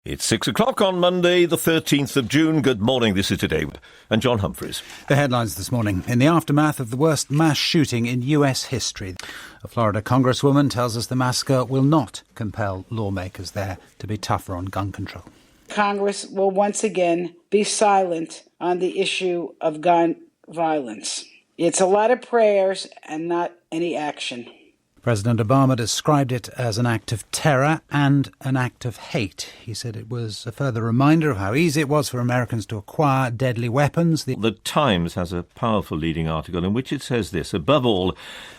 It's 6 o'clock on Monday, the 13th of June. Good morning, this is Today, and John Humphreys. The headlines this morning. In the aftermath of the worst mass shooting in US history, a Florida congresswoman tells us the massacre will not compel lawmakers there to be tougher on gun control. Congress will once again be silent on the issue of gun violence. It's a lot of prayers and not any action. President Obama described it as an act of terror and an act of hate. He said it was a further reminder of how easy it was for Americans to acquire deadly weapons. The Times has a powerful leading article in which it says this: above all,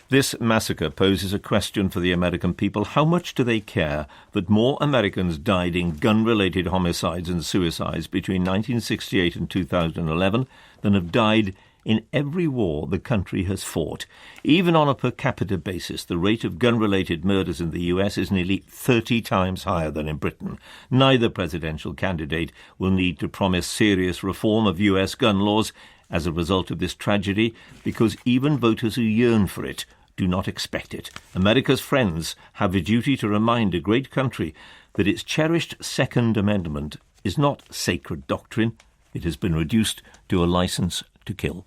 this massacre poses a question for the American people. How much do they care that more Americans died in gun-related homicides and suicides between 1968 and 2011 than have died in every war the country has fought? Even on a per capita basis, the rate of gun-related murders in the US is nearly 30 times higher than in Britain. Neither presidential candidate will need to promise serious reform of US gun laws as a result of this tragedy, because even voters who yearn for it do not expect it. America's friends have a duty to remind a great country that its cherished Second Amendment is not sacred doctrine. It has been reduced to a license to kill.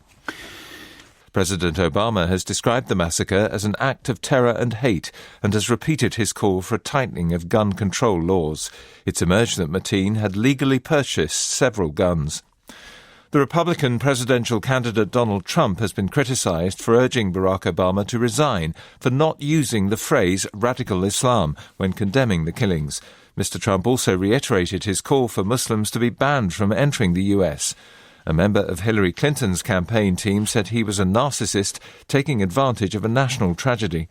President Obama has described the massacre as an act of terror and hate and has repeated his call for a tightening of gun control laws. It's emerged that Mateen had legally purchased several guns. The Republican presidential candidate Donald Trump has been criticised for urging Barack Obama to resign for not using the phrase radical Islam when condemning the killings. Mr. Trump also reiterated his call for Muslims to be banned from entering the US. A member of Hillary Clinton's campaign team said he was a narcissist taking advantage of a national tragedy.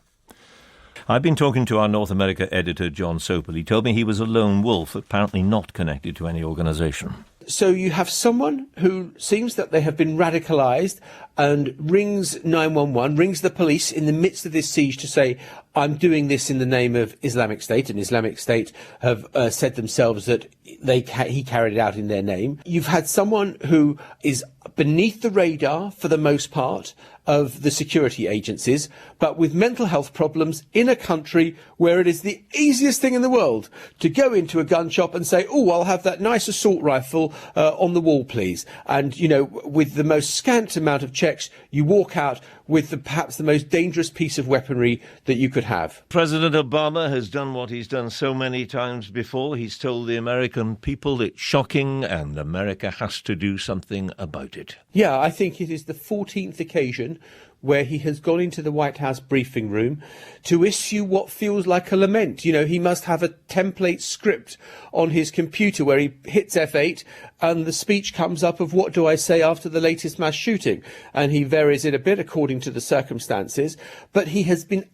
I've been talking to our North America editor, John Sopel. He told me he was a lone wolf, apparently not connected to any organisation. So you have someone who seems that they have been radicalised and rings 911, rings the police in the midst of this siege to say, I'm doing this in the name of Islamic State, and Islamic State have said themselves that he carried it out in their name. You've had someone who is beneath the radar for the most part of the security agencies, but with mental health problems in a country where it is the easiest thing in the world to go into a gun shop and say, oh, I'll have that nice assault rifle on the wall, please. And, you know, with the most scant amount of checks, you walk out with perhaps the most dangerous piece of weaponry that you could have. President Obama has done what he's done so many times before. He's told the American people it's shocking and America has to do something about it. Yeah, I think it is the 14th occasion where he has gone into the White House briefing room to issue what feels like a lament. You know, he must have a template script on his computer where he hits F8 and the speech comes up of what do I say after the latest mass shooting. And he varies it a bit according to the circumstances. But he has been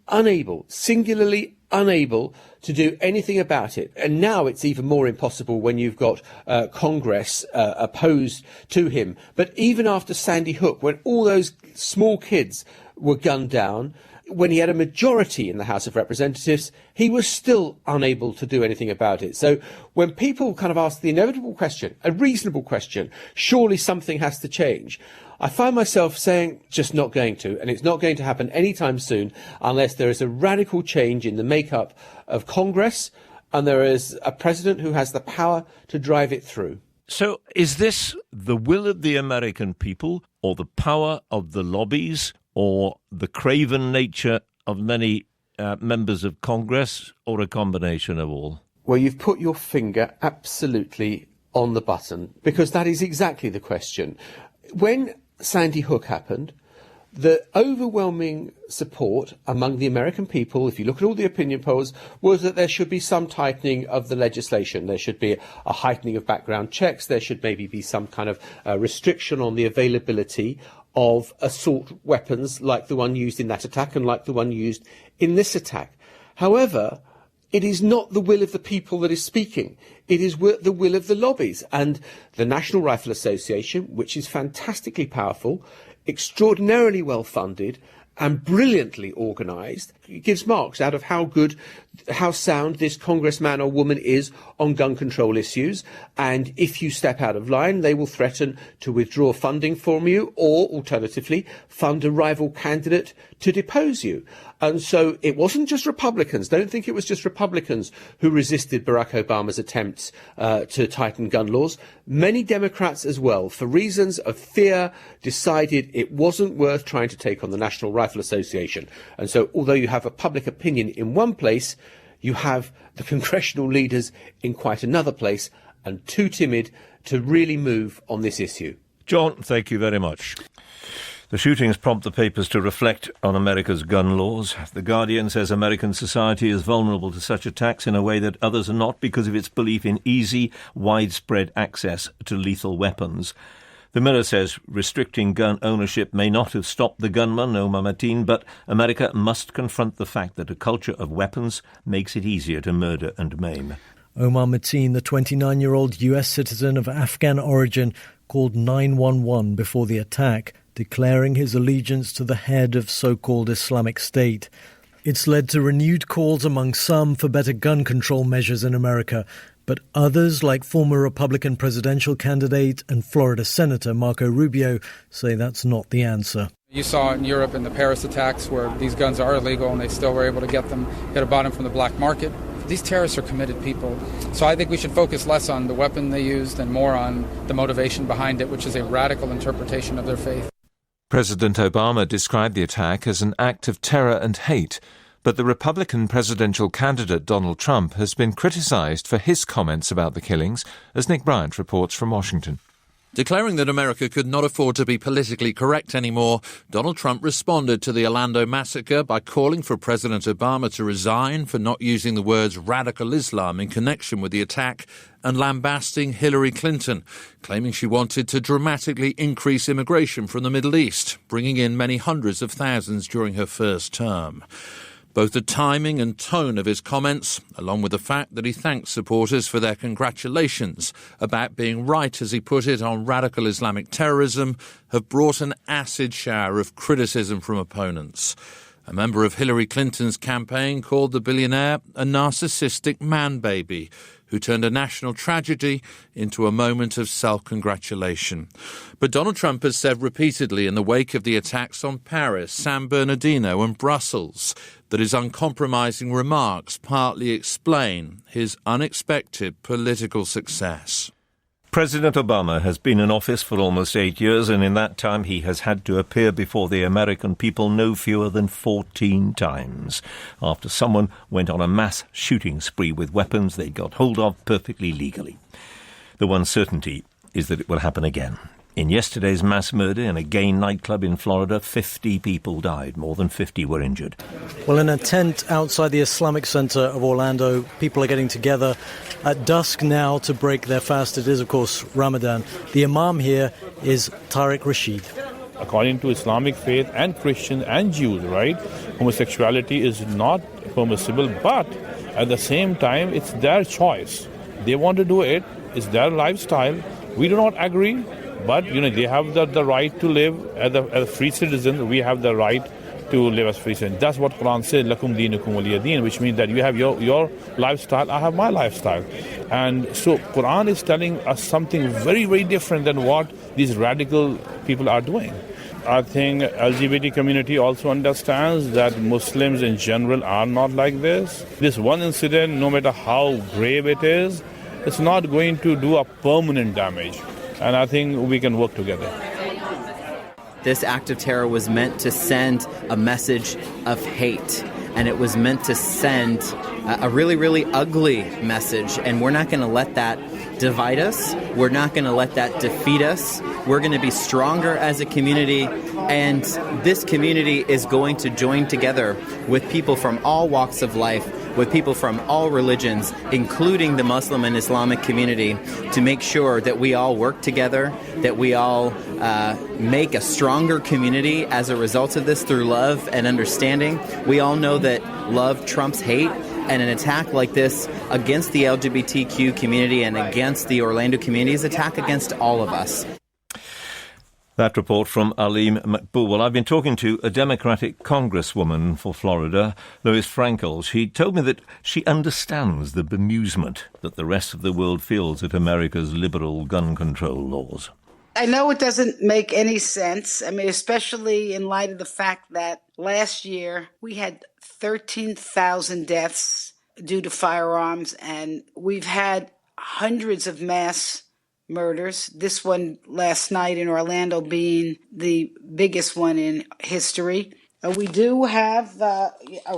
singularly unable to do anything about it. And now it's even more impossible when you've got Congress opposed to him. But even after Sandy Hook, when all those small kids were gunned down, when he had a majority in the House of Representatives, he was still unable to do anything about it. So when people kind of ask the inevitable question, a reasonable question, surely something has to change, I find myself saying just not going to, and it's not going to happen anytime soon unless there is a radical change in the makeup of Congress and there is a president who has the power to drive it through. So is this the will of the American people or the power of the lobbies or the craven nature of many members of Congress, or a combination of all? Well, you've put your finger absolutely on the button, because that is exactly the question. When Sandy Hook happened, the overwhelming support among the American people, if you look at all the opinion polls, was that there should be some tightening of the legislation. There should be a heightening of background checks. There should maybe be some kind of restriction on the availability of assault weapons like the one used in that attack and like the one used in this attack. However, it is not the will of the people that is speaking. It is the will of the lobbies. And the National Rifle Association, which is fantastically powerful, extraordinarily well funded, and brilliantly organised. It gives marks out of how sound this congressman or woman is on gun control issues. And if you step out of line, they will threaten to withdraw funding from you or, alternatively, fund a rival candidate to depose you. And so it wasn't just Republicans. Don't think it was just Republicans who resisted Barack Obama's attempts to tighten gun laws. Many Democrats as well, for reasons of fear, decided it wasn't worth trying to take on the National Rifle Association. And so although you have a public opinion in one place, you have the congressional leaders in quite another place and too timid to really move on this issue. John, thank you very much. The shootings prompt the papers to reflect on America's gun laws. The Guardian says American society is vulnerable to such attacks in a way that others are not because of its belief in easy, widespread access to lethal weapons. The Mirror says restricting gun ownership may not have stopped the gunman, Omar Mateen, but America must confront the fact that a culture of weapons makes it easier to murder and maim. Omar Mateen, the 29-year-old US citizen of Afghan origin, called 911 before the attack, declaring his allegiance to the head of so-called Islamic State. It's led to renewed calls among some for better gun control measures in America, but others, like former Republican presidential candidate and Florida Senator Marco Rubio, say that's not the answer. You saw in Europe in the Paris attacks where these guns are illegal and they still were able to get them bought them from the black market. These terrorists are committed people. So I think we should focus less on the weapon they used and more on the motivation behind it, which is a radical interpretation of their faith. President Obama described the attack as an act of terror and hate, but the Republican presidential candidate Donald Trump has been criticised for his comments about the killings, as Nick Bryant reports from Washington. Declaring that America could not afford to be politically correct anymore, Donald Trump responded to the Orlando massacre by calling for President Obama to resign for not using the words radical Islam in connection with the attack and lambasting Hillary Clinton, claiming she wanted to dramatically increase immigration from the Middle East, bringing in many hundreds of thousands during her first term. Both the timing and tone of his comments, along with the fact that he thanked supporters for their congratulations about being right, as he put it, on radical Islamic terrorism, have brought an acid shower of criticism from opponents. A member of Hillary Clinton's campaign called the billionaire a narcissistic man-baby who turned a national tragedy into a moment of self-congratulation. But Donald Trump has said repeatedly in the wake of the attacks on Paris, San Bernardino and Brussels that his uncompromising remarks partly explain his unexpected political success. President Obama has been in office for almost 8 years, and in that time he has had to appear before the American people no fewer than 14 times, after someone went on a mass shooting spree with weapons they got hold of perfectly legally. The one certainty is that it will happen again. In yesterday's mass murder in a gay nightclub in Florida, 50 people died. More than 50 were injured. Well, in a tent outside the Islamic Center of Orlando, people are getting together at dusk now to break their fast. It is, of course, Ramadan. The imam here is Tariq Rashid. According to Islamic faith and Christians and Jews, right, homosexuality is not permissible, but at the same time, it's their choice. They want to do it. It's their lifestyle. We do not agree. But, they have the right to live as a free citizen. We have the right to live as free citizens. That's what Quran says, lakum deenukum waliya deen, which means that you have your lifestyle, I have my lifestyle. And so Quran is telling us something very, very different than what these radical people are doing. I think LGBT community also understands that Muslims in general are not like this. This one incident, no matter how grave it is, it's not going to do a permanent damage. And I think we can work together. This act of terror was meant to send a message of hate, and it was meant to send a really, really ugly message, and we're not going to let that divide us. We're not going to let that defeat us. We're going to be stronger as a community, and this community is going to join together with people from all walks of life, with people from all religions, including the Muslim and Islamic community, to make sure that we all work together, that we all make a stronger community as a result of this through love and understanding. We all know that love trumps hate, and an attack like this against the LGBTQ community and against the Orlando community is an attack against all of us. That report from Aleem Makboul. Well, I've been talking to a Democratic congresswoman for Florida, Lois Frankel. She told me that she understands the bemusement that the rest of the world feels at America's liberal gun control laws. I know it doesn't make any sense. I mean, especially in light of the fact that last year we had 13,000 deaths due to firearms, and we've had hundreds of mass murders, this one last night in Orlando being the biggest one in history. We do have a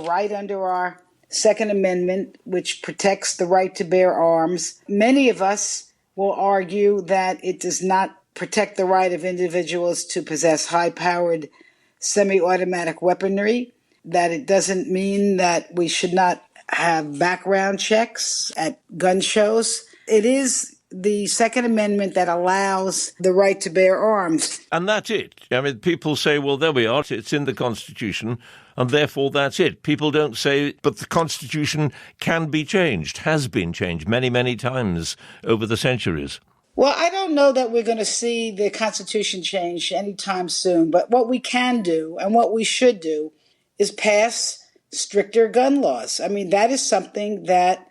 right under our Second Amendment, which protects the right to bear arms. Many of us will argue that it does not protect the right of individuals to possess high-powered semi-automatic weaponry, that it doesn't mean that we should not have background checks at gun shows. It is the Second Amendment that allows the right to bear arms. And that's it. I mean, people say, well, there we are, it's in the Constitution, and therefore that's it. People don't say, but the Constitution can be changed, has been changed many, many times over the centuries. Well, I don't know that we're going to see the Constitution change anytime soon, but what we can do and what we should do is pass stricter gun laws. I mean, that is something that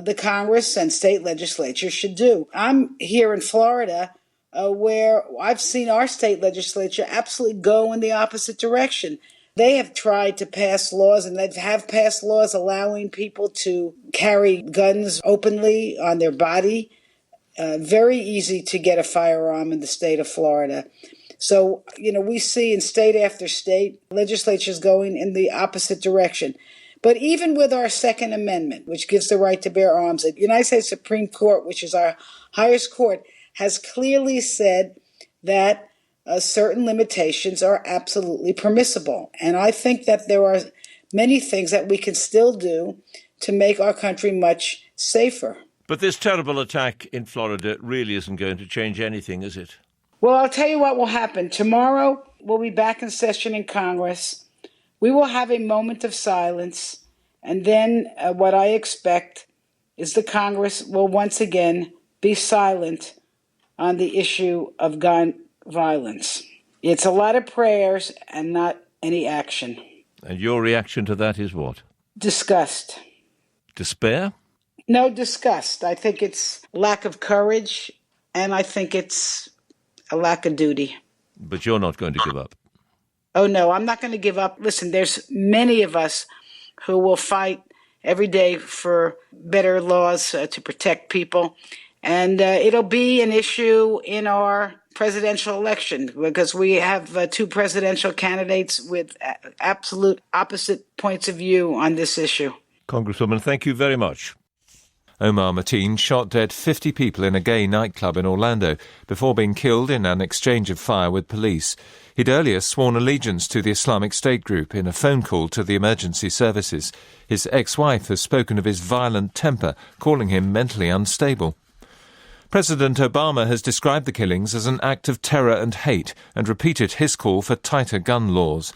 the Congress and state legislature should do. I'm here in Florida where I've seen our state legislature absolutely go in the opposite direction. They have tried to pass laws, and they have passed laws allowing people to carry guns openly on their body. Very easy to get a firearm in the state of Florida. So, we see in state after state legislatures going in the opposite direction. But even with our Second Amendment, which gives the right to bear arms, the United States Supreme Court, which is our highest court, has clearly said that certain limitations are absolutely permissible. And I think that there are many things that we can still do to make our country much safer. But this terrible attack in Florida really isn't going to change anything, is it? Well, I'll tell you what will happen. Tomorrow, we'll be back in session in Congress. We will have a moment of silence, and then what I expect is the Congress will once again be silent on the issue of gun violence. It's a lot of prayers and not any action. And your reaction to that is what? Disgust. Despair? No, disgust. I think it's lack of courage, and I think it's a lack of duty. But you're not going to give up. Oh, no, I'm not going to give up. Listen, there's many of us who will fight every day for better laws to protect people. And it'll be an issue in our presidential election because we have two presidential candidates with absolute opposite points of view on this issue. Congresswoman, thank you very much. Omar Mateen shot dead 50 people in a gay nightclub in Orlando before being killed in an exchange of fire with police. He'd earlier sworn allegiance to the Islamic State group in a phone call to the emergency services. His ex-wife has spoken of his violent temper, calling him mentally unstable. President Obama has described the killings as an act of terror and hate and repeated his call for tighter gun laws.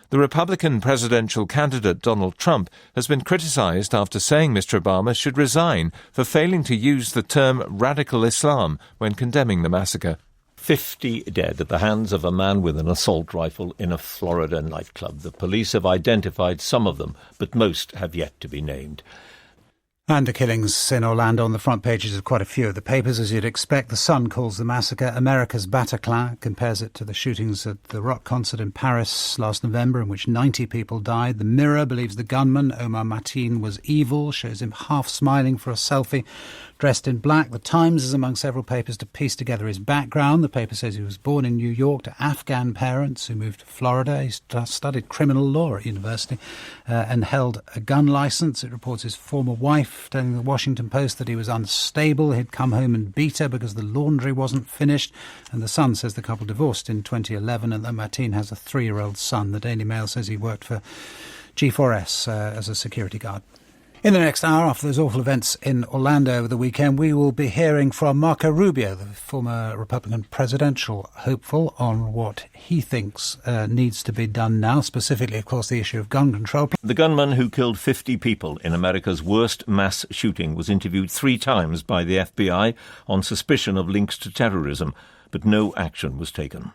The Republican presidential candidate Donald Trump has been criticized after saying Mr. Obama should resign for failing to use the term radical Islam when condemning the massacre. 50 dead at the hands of a man with an assault rifle in a Florida nightclub. The police have identified some of them, but most have yet to be named. And the killings in Orlando on the front pages of quite a few of the papers, as you'd expect. The Sun calls the massacre America's Bataclan, compares it to the shootings at the rock concert in Paris last November, in which 90 people died. The Mirror believes the gunman, Omar Mateen, was evil, shows him half smiling for a selfie, dressed in black. The Times is among several papers to piece together his background. The paper says he was born in New York to Afghan parents who moved to Florida. He studied criminal law at university and held a gun license. It reports his former wife telling the Washington Post that he was unstable. He'd come home and beat her because the laundry wasn't finished. And the Sun says the couple divorced in 2011 and that Mateen has a 3-year-old son. The Daily Mail says he worked for G4S as a security guard. In the next hour, after those awful events in Orlando over the weekend, we will be hearing from Marco Rubio, the former Republican presidential hopeful, on what he thinks needs to be done now, specifically, of course, the issue of gun control. The gunman who killed 50 people in America's worst mass shooting was interviewed 3 times by the FBI on suspicion of links to terrorism, but no action was taken.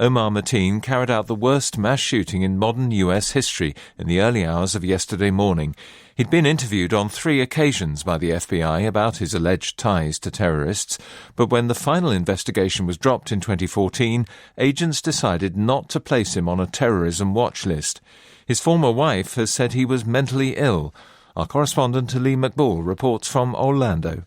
Omar Mateen carried out the worst mass shooting in modern US history in the early hours of yesterday morning. He'd been interviewed on 3 occasions by the FBI about his alleged ties to terrorists, but when the final investigation was dropped in 2014, agents decided not to place him on a terrorism watch list. His former wife has said he was mentally ill. Our correspondent Lee McBall reports from Orlando.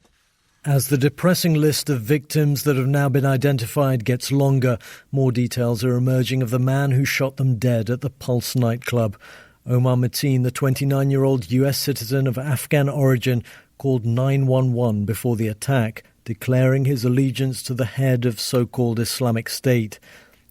As the depressing list of victims that have now been identified gets longer, more details are emerging of the man who shot them dead at the Pulse nightclub. Omar Mateen, the 29-year-old US citizen of Afghan origin, called 911 before the attack, declaring his allegiance to the head of so-called Islamic State.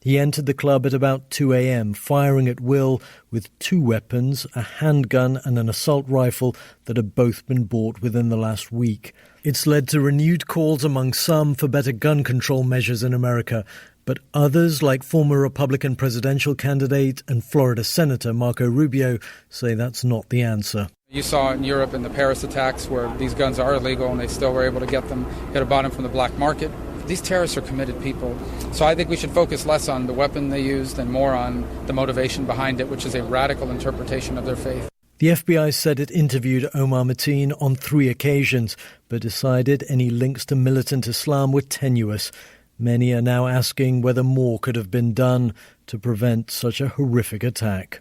He entered the club at about 2 a.m., firing at will with 2 weapons, a handgun and an assault rifle that had both been bought within the last week. It's led to renewed calls among some for better gun control measures in America, but others, like former Republican presidential candidate and Florida Senator Marco Rubio, say that's not the answer. You saw in Europe in the Paris attacks where these guns are illegal and they still were able to get them, bought them from the black market. These terrorists are committed people. So I think we should focus less on the weapon they used and more on the motivation behind it, which is a radical interpretation of their faith. The FBI said it interviewed Omar Mateen on 3 occasions, but decided any links to militant Islam were tenuous. Many are now asking whether more could have been done to prevent such a horrific attack.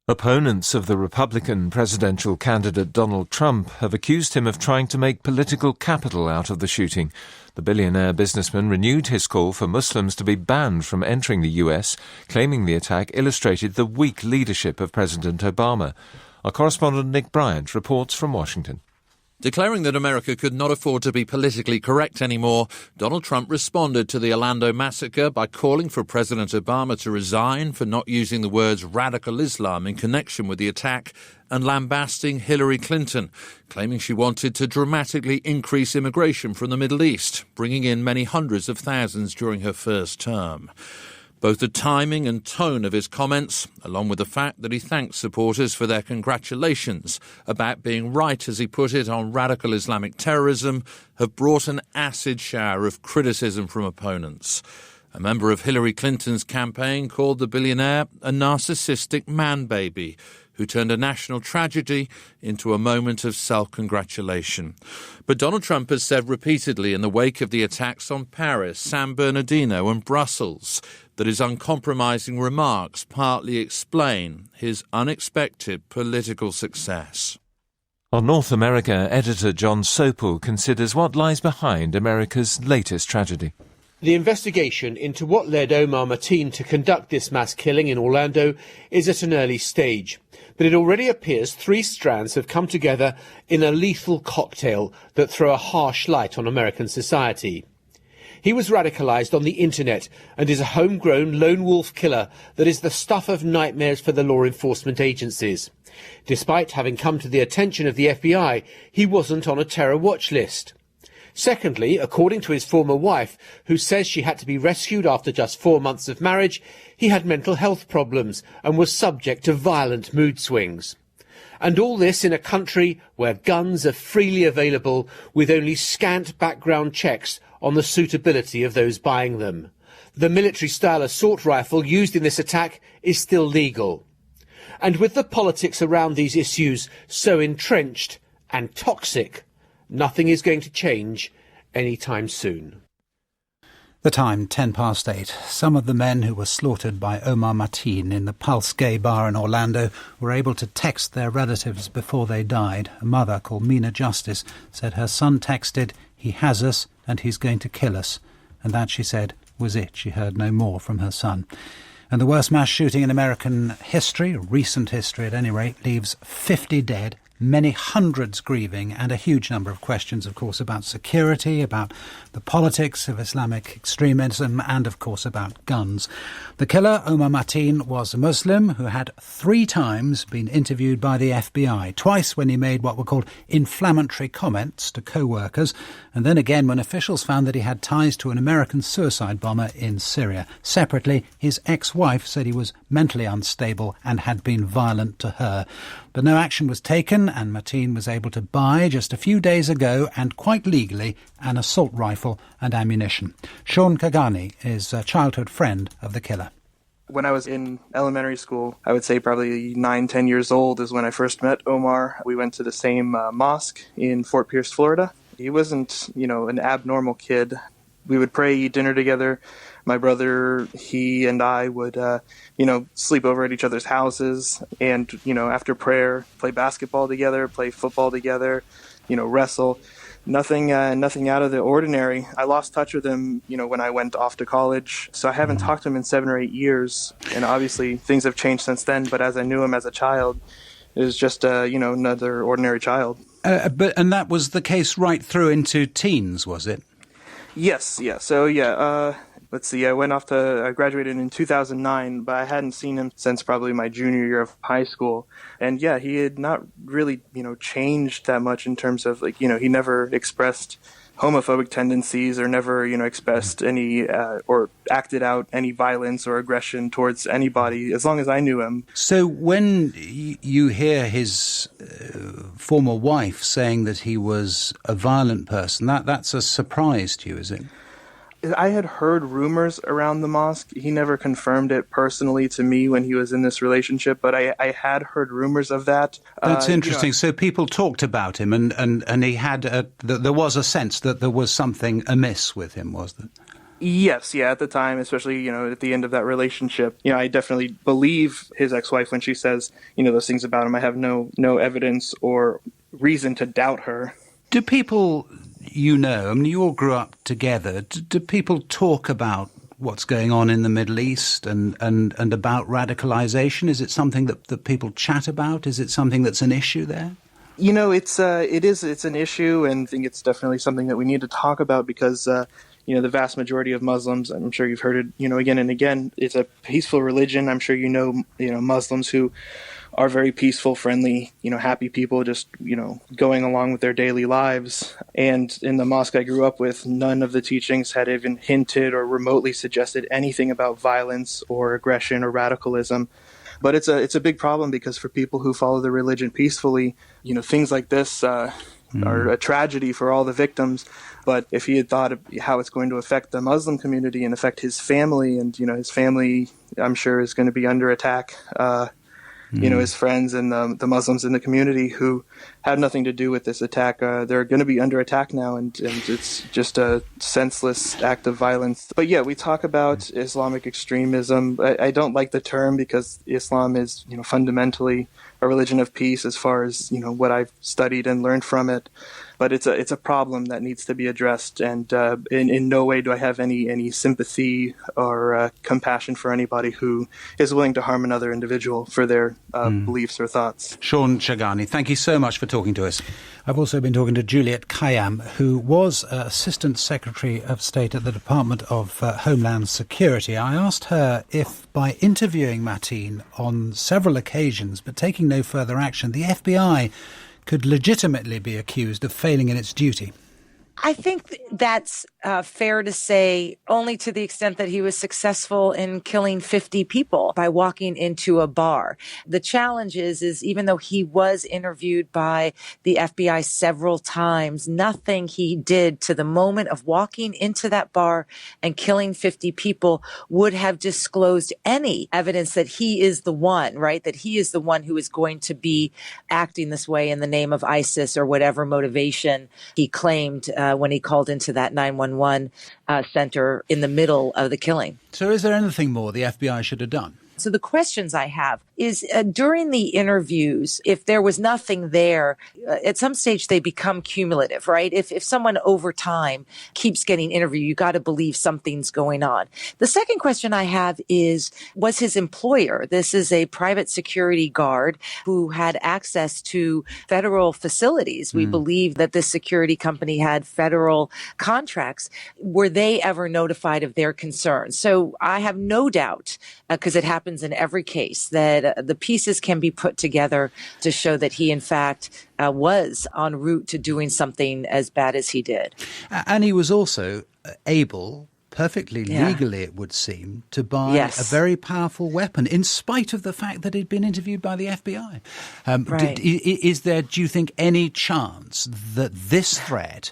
Opponents of the Republican presidential candidate Donald Trump have accused him of trying to make political capital out of the shooting. The billionaire businessman renewed his call for Muslims to be banned from entering the US, claiming the attack illustrated the weak leadership of President Obama. Our correspondent Nick Bryant reports from Washington. Declaring that America could not afford to be politically correct anymore, Donald Trump responded to the Orlando massacre by calling for President Obama to resign for not using the words radical Islam in connection with the attack and lambasting Hillary Clinton, claiming she wanted to dramatically increase immigration from the Middle East, bringing in many hundreds of thousands during her first term. Both the timing and tone of his comments, along with the fact that he thanked supporters for their congratulations about being right, as he put it, on radical Islamic terrorism, have brought an acid shower of criticism from opponents. A member of Hillary Clinton's campaign called the billionaire a narcissistic man-baby who turned a national tragedy into a moment of self-congratulation. But Donald Trump has said repeatedly in the wake of the attacks on Paris, San Bernardino and Brussels that his uncompromising remarks partly explain his unexpected political success. On North America, editor John Sopel considers what lies behind America's latest tragedy. The investigation into what led Omar Mateen to conduct this mass killing in Orlando is at an early stage, but it already appears 3 strands have come together in a lethal cocktail that throw a harsh light on American society. He was radicalized on the internet and is a homegrown lone wolf killer that is the stuff of nightmares for the law enforcement agencies. Despite having come to the attention of the FBI, he wasn't on a terror watch list. Secondly, according to his former wife, who says she had to be rescued after just 4 months of marriage, he had mental health problems and was subject to violent mood swings. And all this in a country where guns are freely available with only scant background checks on the suitability of those buying them. The military-style assault rifle used in this attack is still legal. And with the politics around these issues so entrenched and toxic, nothing is going to change anytime soon. The time, 8:10. Some of the men who were slaughtered by Omar Mateen in the Pulse gay bar in Orlando were able to text their relatives before they died. A mother called Mina Justice said her son texted, "He has us and he's going to kill us." And that, she said, was it. She heard no more from her son. And the worst mass shooting in American history, recent history at any rate, leaves 50 dead, many hundreds grieving, and a huge number of questions, of course, about security, about the politics of Islamic extremism, and, of course, about guns. The killer, Omar Mateen, was a Muslim who had 3 times been interviewed by the FBI, twice when he made what were called inflammatory comments to co-workers, and then again when officials found that he had ties to an American suicide bomber in Syria. Separately, his ex-wife said he was mentally unstable and had been violent to her. But no action was taken, and Mateen was able to buy just a few days ago, and quite legally, an assault rifle and ammunition. Sean Kagani is a childhood friend of the killer. When I was in elementary school, I would say probably 9-10 years old is when I first met Omar. We went to the same mosque in Fort Pierce, Florida. He wasn't, an abnormal kid. We would pray, eat dinner together. My brother, he and I would, sleep over at each other's houses and, after prayer, play basketball together, play football together, wrestle. Nothing out of the ordinary. I lost touch with him, when I went off to college. So I haven't talked to him in 7 or 8 years. And obviously things have changed since then. But as I knew him as a child, it was just, another ordinary child. And that was the case right through into teens, was it? Yes, yeah. So, let's see, I graduated in 2009, but I hadn't seen him since probably my junior year of high school. And yeah, he had not really, changed that much in terms of he never expressed homophobic tendencies or never, expressed any or acted out any violence or aggression towards anybody as long as I knew him. So when you hear his former wife saying that he was a violent person, that's a surprise to you, is it? I had heard rumors around the mosque. He never confirmed it personally to me when he was in this relationship, but I had heard rumors of that. That's interesting. So people talked about him, and he had there was a sense that there was something amiss with him, was there? Yes, yeah, at the time, especially, at the end of that relationship, I definitely believe his ex-wife when she says, those things about him. I have no evidence or reason to doubt her. Do people... you all grew up together. Do people talk about what's going on in the Middle East and about radicalization? Is it something that people chat about? Is it something that's an issue there? It's an issue, and I think it's definitely something that we need to talk about because, the vast majority of Muslims, I'm sure you've heard it, again and again, it's a peaceful religion. I'm sure Muslims who are very peaceful, friendly, happy people just, going along with their daily lives. And in the mosque I grew up with, none of the teachings had even hinted or remotely suggested anything about violence or aggression or radicalism. But it's a big problem because for people who follow the religion peacefully, things like this are a tragedy for all the victims. But if he had thought of how it's going to affect the Muslim community and affect his family, and, his family, I'm sure, is going to be under attack, his friends and the Muslims in the community who had nothing to do with this attack, they're going to be under attack now, and it's just a senseless act of violence. But yeah, we talk about Islamic extremism. I don't like the term because Islam is, fundamentally a religion of peace as far as, what I've studied and learned from it. But it's a problem that needs to be addressed, and in no way do I have any sympathy or compassion for anybody who is willing to harm another individual for their beliefs or thoughts. Sean Shagani, thank you so much for talking to us. I've also been talking to Juliet Khayyam, who was Assistant Secretary of State at the Department of Homeland Security. I asked her if, by interviewing Mateen on several occasions but taking no further action, the FBI could legitimately be accused of failing in its duty. I think that's fair to say only to the extent that he was successful in killing 50 people by walking into a bar. The challenge is even though he was interviewed by the FBI several times, nothing he did to the moment of walking into that bar and killing 50 people would have disclosed any evidence that he is the one, right? That he is the one who is going to be acting this way in the name of ISIS or whatever motivation he claimed when he called into that 911 center in the middle of the killing. So is there anything more the FBI should have done? So the questions I have is during the interviews, if there was nothing there, at some stage they become cumulative, right? If someone over time keeps getting interviewed, you got to believe something's going on. The second question I have is, was his employer, this is a private security guard who had access to federal facilities. We believe that this security company had federal contracts. Were they ever notified of their concerns? So I have no doubt, because it happens in every case, that the pieces can be put together to show that he, in fact, was en route to doing something as bad as he did. And he was also able, perfectly legally, it would seem, to buy a very powerful weapon, in spite of the fact that he'd been interviewed by the FBI. Is there, do you think, any chance that this threat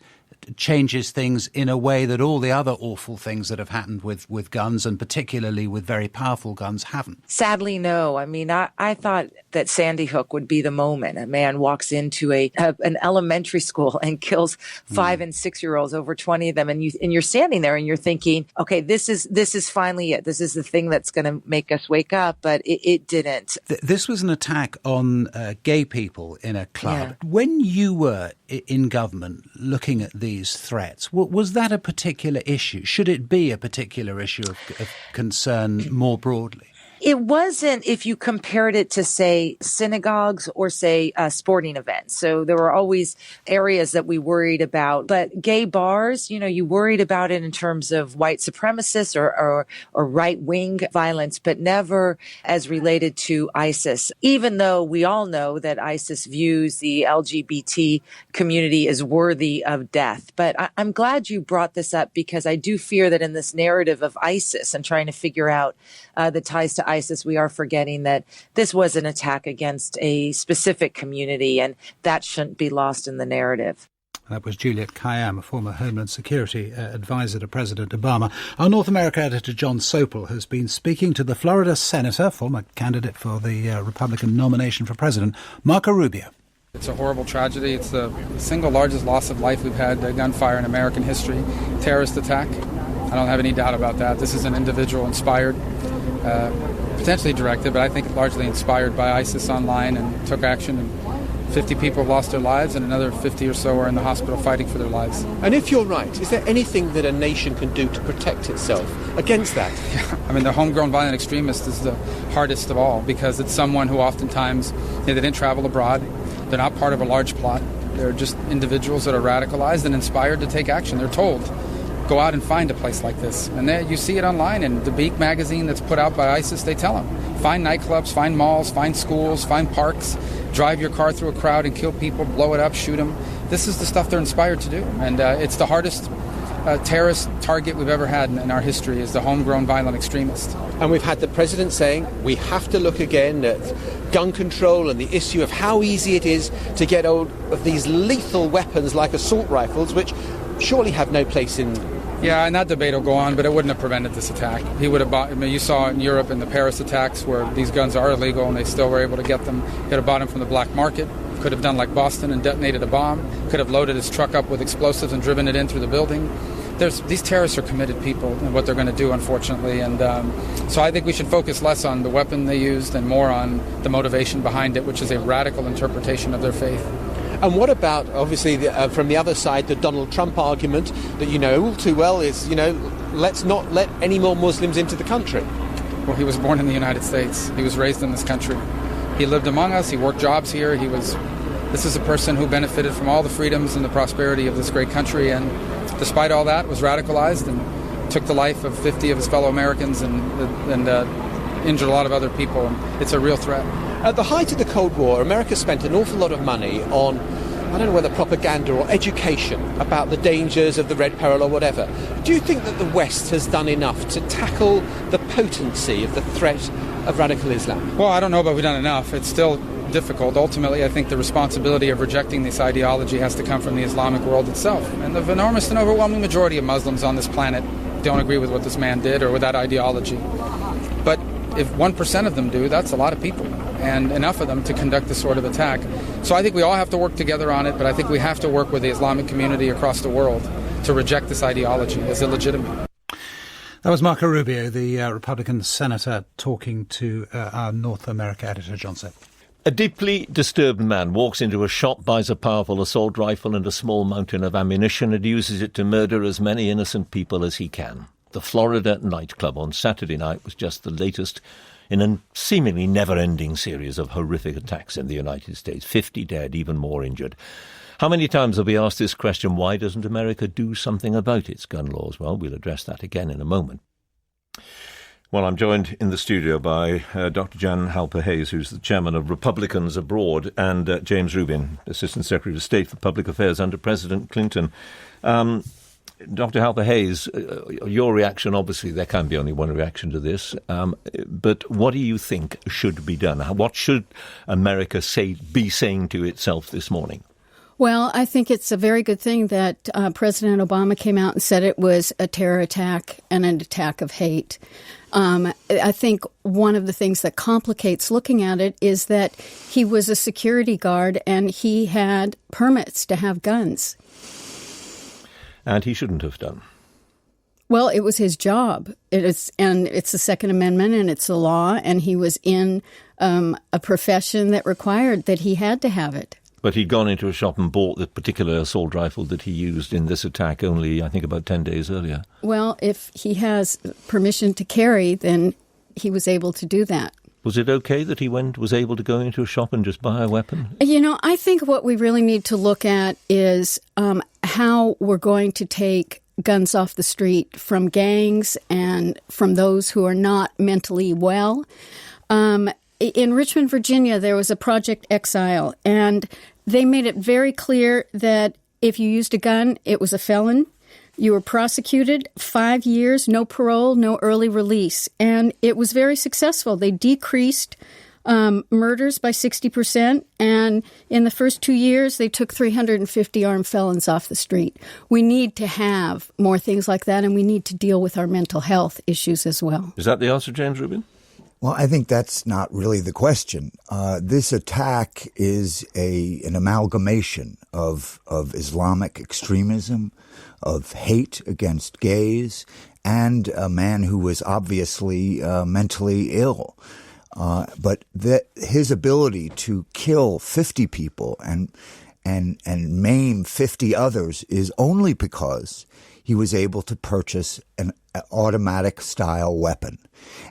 changes things in a way that all the other awful things that have happened with guns, and particularly with very powerful guns, haven't? Sadly, no. I mean, I thought that Sandy Hook would be the moment a man walks into an elementary school and kills 5 and 6-year-olds, over 20 of them, and you're standing there and you're thinking, okay, this is finally it. This is the thing that's going to make us wake up, but it didn't. This was an attack on gay people in a club. Yeah. When you were in government looking at these threats, was that a particular issue? Should it be a particular issue of concern more broadly? It wasn't if you compared it to, say, synagogues or, say, sporting events. So there were always areas that we worried about. But gay bars, you worried about it in terms of white supremacists or right-wing violence, but never as related to ISIS, even though we all know that ISIS views the LGBT community as worthy of death. But I'm glad you brought this up, because I do fear that in this narrative of ISIS and trying to figure out the ties to ISIS, we are forgetting that this was an attack against a specific community, and that shouldn't be lost in the narrative. That was Juliet Kayyem, a former Homeland Security advisor to President Obama. Our North America editor, John Sopel, has been speaking to the Florida senator, former candidate for the Republican nomination for president, Marco Rubio. It's a horrible tragedy. It's the single largest loss of life we've had, gunfire in American history. Terrorist attack. I don't have any doubt about that. This is an individual inspired, potentially directed, but I think largely inspired by ISIS online, and took action. And 50 people have lost their lives, and another 50 or so are in the hospital fighting for their lives. And if you're right, is there anything that a nation can do to protect itself against that? Yeah, I mean, the homegrown violent extremist is the hardest of all, because it's someone who oftentimes, they didn't travel abroad, they're not part of a large plot, they're just individuals that are radicalized and inspired to take action. They're told, go out and find a place like this. And there you see it online in the Beak magazine that's put out by ISIS. They tell them, find nightclubs, find malls, find schools, find parks, drive your car through a crowd and kill people, blow it up, shoot them. This is the stuff they're inspired to do. And it's the hardest terrorist target we've ever had in our history, is the homegrown violent extremist. And we've had the president saying we have to look again at gun control and the issue of how easy it is to get hold of these lethal weapons like assault rifles, which surely have no place in... Yeah, and that debate will go on, but it wouldn't have prevented this attack. He would have bought... I mean, you saw in Europe in the Paris attacks where these guns are illegal and they still were able to get them. Could have bought them from the black market. Could have done like Boston and detonated a bomb. Could have loaded his truck up with explosives and driven it in through the building. These terrorists are committed people and what they're going to do, unfortunately. And so I think we should focus less on the weapon they used and more on the motivation behind it, which is a radical interpretation of their faith. And what about, obviously, from the other side, the Donald Trump argument that you know all too well is, let's not let any more Muslims into the country? Well, he was born in the United States. He was raised in this country. He lived among us. He worked jobs here. This is a person who benefited from all the freedoms and the prosperity of this great country, and despite all that, was radicalized and took the life of 50 of his fellow Americans and injured a lot of other people. And it's a real threat. At the height of the Cold War, America spent an awful lot of money on, I don't know whether propaganda or education about the dangers of the Red Peril or whatever. Do you think that the West has done enough to tackle the potency of the threat of radical Islam? Well, I don't know about we've done enough. It's still difficult. Ultimately, I think the responsibility of rejecting this ideology has to come from the Islamic world itself. And the enormous and overwhelming majority of Muslims on this planet don't agree with what this man did or with that ideology. But if 1% of them do, that's a lot of people, and enough of them to conduct this sort of attack. So I think we all have to work together on it, but I think we have to work with the Islamic community across the world to reject this ideology as illegitimate. That was Marco Rubio, the Republican senator, talking to our North America editor, John Sepp. A deeply disturbed man walks into a shop, buys a powerful assault rifle and a small mountain of ammunition and uses it to murder as many innocent people as he can. The Florida nightclub on Saturday night was just the latest in a seemingly never-ending series of horrific attacks in the United States. 50 dead, even more injured. How many times have we asked this question, why doesn't America do something about its gun laws? Well, we'll address that again in a moment. Well, I'm joined in the studio by Dr. Jan Halper-Hayes, who's the chairman of Republicans Abroad, and James Rubin, Assistant Secretary of State for Public Affairs under President Clinton. Dr. Halper Hayes, your reaction, obviously there can be only one reaction to this, but what do you think should be done? What should America be saying to itself this morning? Well, I think it's a very good thing that President Obama came out and said it was a terror attack and an attack of hate. I think one of the things that complicates looking at it is that he was a security guard and he had permits to have guns. And he shouldn't have done. Well, it was his job. It's the Second Amendment and it's the law, and he was in a profession that required that he had to have it. But he'd gone into a shop and bought the particular assault rifle that he used in this attack only, I think, about 10 days earlier. Well, if he has permission to carry, then he was able to do that. Was it okay that he was able to go into a shop and just buy a weapon? I think what we really need to look at is how we're going to take guns off the street from gangs and from those who are not mentally well. In Richmond, Virginia, there was a Project Exile, and they made it very clear that if you used a gun, it was a felon. You were prosecuted 5 years, no parole, no early release. And it was very successful. They decreased murders by 60%. And in the first 2 years, they took 350 armed felons off the street. We need to have more things like that, and we need to deal with our mental health issues as well. Is that the answer, James Rubin? Well, I think that's not really the question. This attack is an amalgamation of Islamic extremism, of hate against gays, and a man who was obviously mentally ill. But his ability to kill 50 people and maim 50 others is only because he was able to purchase an automatic style weapon.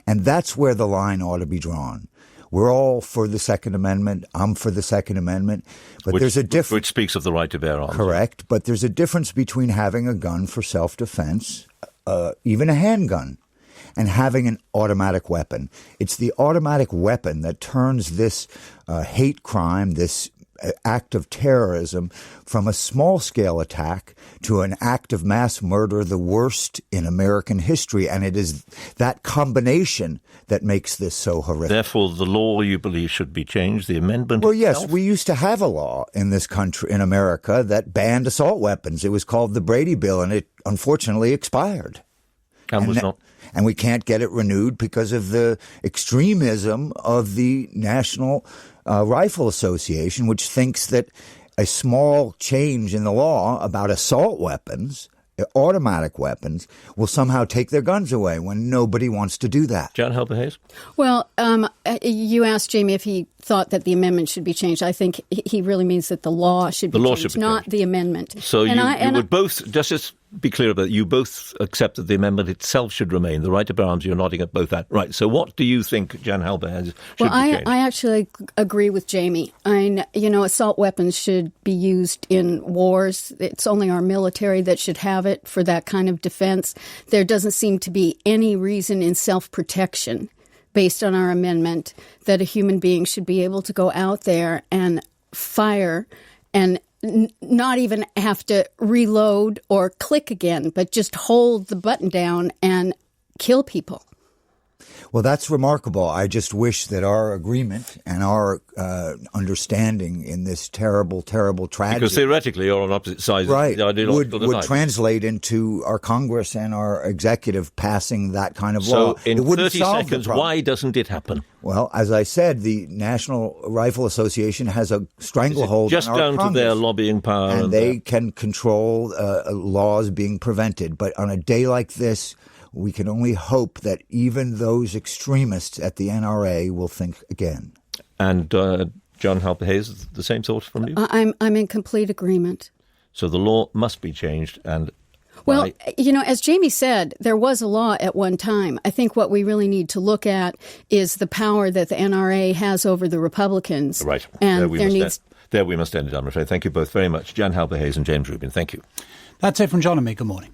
And that's where the line ought to be drawn. We're all for the Second Amendment. I'm for the Second Amendment. But there's a difference. Which speaks of the right to bear arms. Correct. But there's a difference between having a gun for self-defense, even a handgun, and having an automatic weapon. It's the automatic weapon that turns this hate crime, this act of terrorism, from a small-scale attack to an act of mass murder, the worst in American history. And it is that combination that makes this so horrific. Therefore, the law, you believe, should be changed, the amendment Well, itself? yes, we used to have a law in this country, in America, that banned assault weapons. It was called the Brady Bill, and it unfortunately expired. And we can't get it renewed because of the extremism of the National Rifle Association, which thinks that a small change in the law about assault weapons, automatic weapons, will somehow take their guns away when nobody wants to do that. John Halper Hayes? Well, you asked Jamie if he thought that the amendment should be changed. I think he really means that the law should be changed, not the amendment. So you would both, just be clear about it, you both accept that the amendment itself should remain. The right to bear arms, you're nodding at both that. Right. So what do you think, Jan Halper, should be changed? I actually agree with Jamie. Assault weapons should be used in wars. It's only our military that should have it for that kind of defense. There doesn't seem to be any reason in self-protection based on our amendment that a human being should be able to go out there and fire and not even have to reload or click again, but just hold the button down and kill people. Well, that's remarkable. I just wish that our agreement and our understanding in this terrible, terrible tragedy... Because theoretically you're on opposite sides right, of the ideological divide. Would translate into our Congress and our executive passing that kind of law. So in 30 seconds, why doesn't it happen? Well, as I said, the National Rifle Association has a stranglehold on our Congress. Just down to their lobbying power. And they can control laws being prevented. But on a day like this, we can only hope that even those extremists at the NRA will think again. And John Halper Hayes, the same thought from you? I'm in complete agreement. So the law must be changed and... Well, as Jamie said, there was a law at one time. I think what we really need to look at is the power that the NRA has over the Republicans. Right. And there we must end it, I'm afraid. Thank you both very much. Jan Halper Hayes and James Rubin. Thank you. That's it from John and me. Good morning.